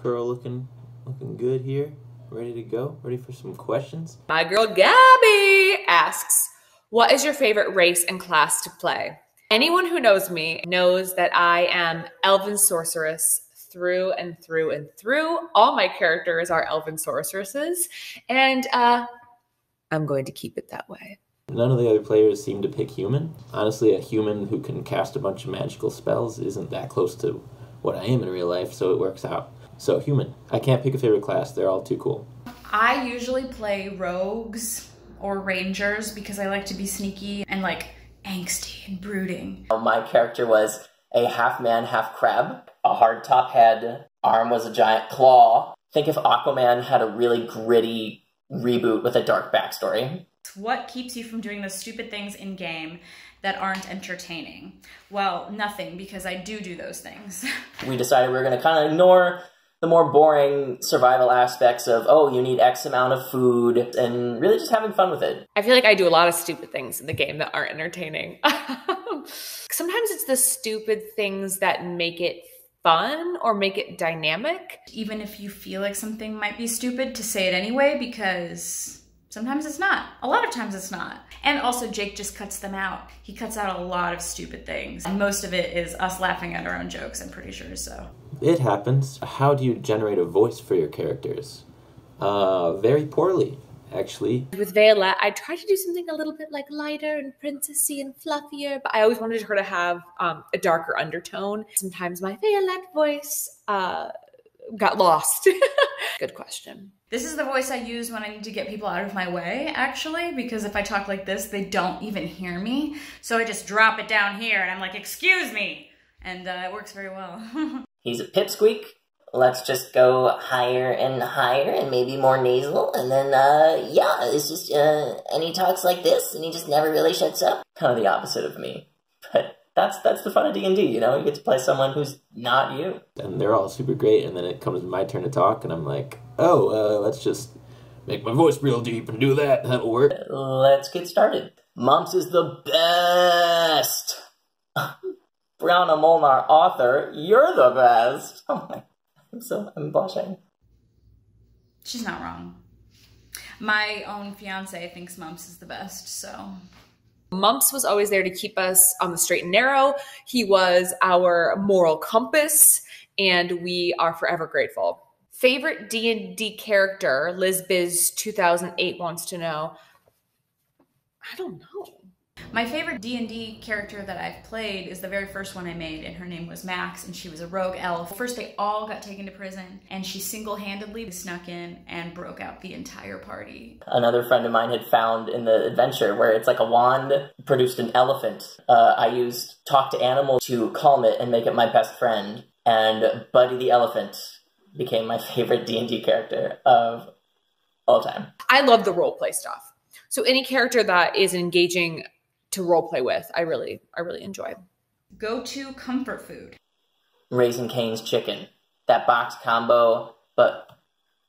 Girl looking good here. Ready to go? Ready for some questions? My girl Gabby asks, what is your favorite race and class to play? Anyone who knows me knows that I am elven sorceress through and through and through. All my characters are elven sorceresses, and I'm going to keep it that way. None of the other players seem to pick human. Honestly, a human who can cast a bunch of magical spells isn't that close to what I am in real life, so it works out. So human. I can't pick a favorite class. They're all too cool. I usually play rogues or rangers because I like to be sneaky and like angsty and brooding. My character was a half man, half crab. A hard top head. Arm was a giant claw. Think if Aquaman had a really gritty reboot with a dark backstory. What keeps you from doing those stupid things in game that aren't entertaining? Well, nothing, because I do those things. We decided we were going to kind of ignore the more boring survival aspects of, oh, you need X amount of food, and really just having fun with it. I feel like I do a lot of stupid things in the game that aren't entertaining. Sometimes it's the stupid things that make it fun or make it dynamic. Even if you feel like something might be stupid, to say it anyway, because sometimes it's not. A lot of times it's not. And also Jake just cuts them out. He cuts out a lot of stupid things. And most of it is us laughing at our own jokes, I'm pretty sure, so. It happens. How do you generate a voice for your characters? Very poorly, actually. With Violet, I tried to do something a little bit like lighter and princessy and fluffier, but I always wanted her to have a darker undertone. Sometimes my Violet voice got lost. Good question. This is the voice I use when I need to get people out of my way, actually, because if I talk like this, they don't even hear me. So I just drop it down here and I'm like, excuse me. And it works very well. He's a pipsqueak. Let's just go higher and maybe more nasal. And then, yeah, it's just, and he talks like this and he just never really shuts up. Kind of the opposite of me. But that's the fun of D&D, you know? You get to play someone who's not you. And they're all super great, and then it comes my turn to talk, and I'm like, oh, let's just make my voice real deep and do that. That'll work. Let's get started. Mumps is the best. Brianna Molnar, author, you're the best. Oh my, I'm blushing. She's not wrong. My own fiance thinks Mumps is the best, so. Mumps was always there to keep us on the straight and narrow. He was our moral compass, and we are forever grateful. Favorite D&D character, Liz Biz 2008 wants to know. I don't know. My favorite D&D character that I've played is the very first one I made, and her name was Max, and she was a rogue elf. First, they all got taken to prison, and she single-handedly snuck in and broke out the entire party. Another friend of mine had found in the adventure where it's like a wand produced an elephant. I used talk to animal to calm it and make it my best friend, and Buddy the elephant became my favorite D&D character of all time. I love the roleplay stuff. So any character that is engaging to roleplay with, I really enjoy. Go-to comfort food. Raising Cane's chicken. That box combo, but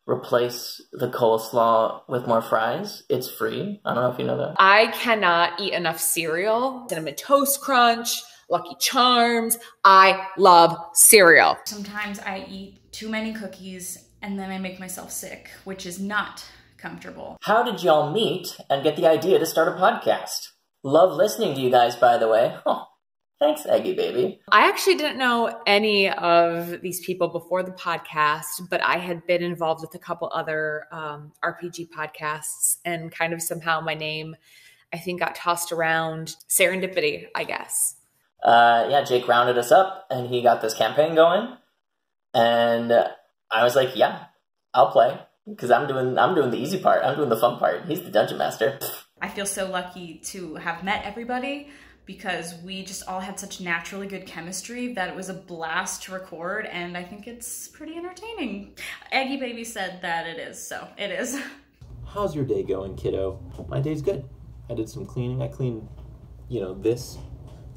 replace the coleslaw with more fries. It's free. I don't know if you know that. I cannot eat enough cereal. Cinnamon Toast Crunch, Lucky Charms. I love cereal. Sometimes I eat too many cookies and then I make myself sick, which is not comfortable. How did y'all meet and get the idea to start a podcast? Love listening to you guys, by the way. Oh, thanks, Eggy baby. I actually didn't know any of these people before the podcast, but I had been involved with a couple other RPG podcasts, and kind of somehow my name, I think, got tossed around. Serendipity, I guess. Yeah, Jake rounded us up, and he got this campaign going, and I was like, yeah, I'll play, because I'm doing the easy part. I'm doing the fun part. He's the dungeon master. I feel so lucky to have met everybody because we just all had such naturally good chemistry that it was a blast to record, and I think it's pretty entertaining. Eggy baby said that it is, so it is. How's your day going, kiddo? My day's good. I did some cleaning. I cleaned, you know, this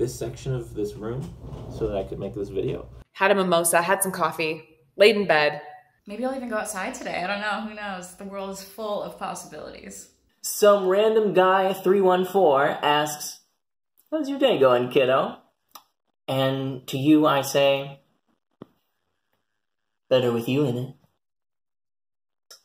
section of this room so that I could make this video. Had a mimosa, had some coffee, laid in bed. Maybe I'll even go outside today. I don't know. Who knows? The world is full of possibilities. Some random guy 314 asks, how's your day going, kiddo? And to you I say, Better with you in it.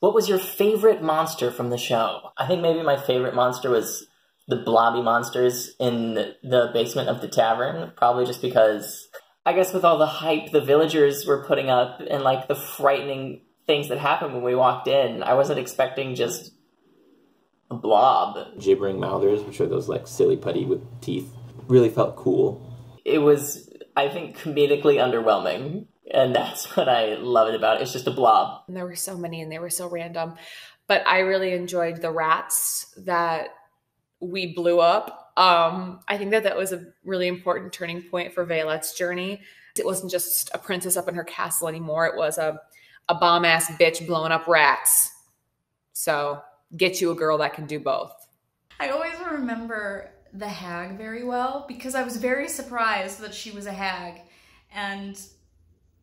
What was your favorite monster from the show? I think maybe my favorite monster was the blobby monsters in the basement of the tavern. Probably just because, I guess with all the hype the villagers were putting up and like the frightening things that happened when we walked in, I wasn't expecting just a blob. Gibbering mouthers, which are those like silly putty with teeth, really felt cool. It was, I think, comedically underwhelming. And that's what I loved about it. It's just a blob. And there were so many and they were so random. But I really enjoyed the rats that we blew up. I think that was a really important turning point for Violette's journey. It wasn't just a princess up in her castle anymore. It was a bomb-ass bitch blowing up rats. So get you a girl that can do both. I always remember the hag very well because I was very surprised that she was a hag. And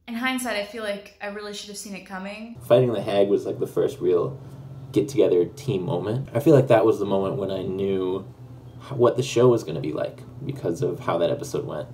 in hindsight, I feel like I really should have seen it coming. Fighting the hag was like the first real get-together team moment. I feel like that was the moment when I knew what the show was going to be like because of how that episode went.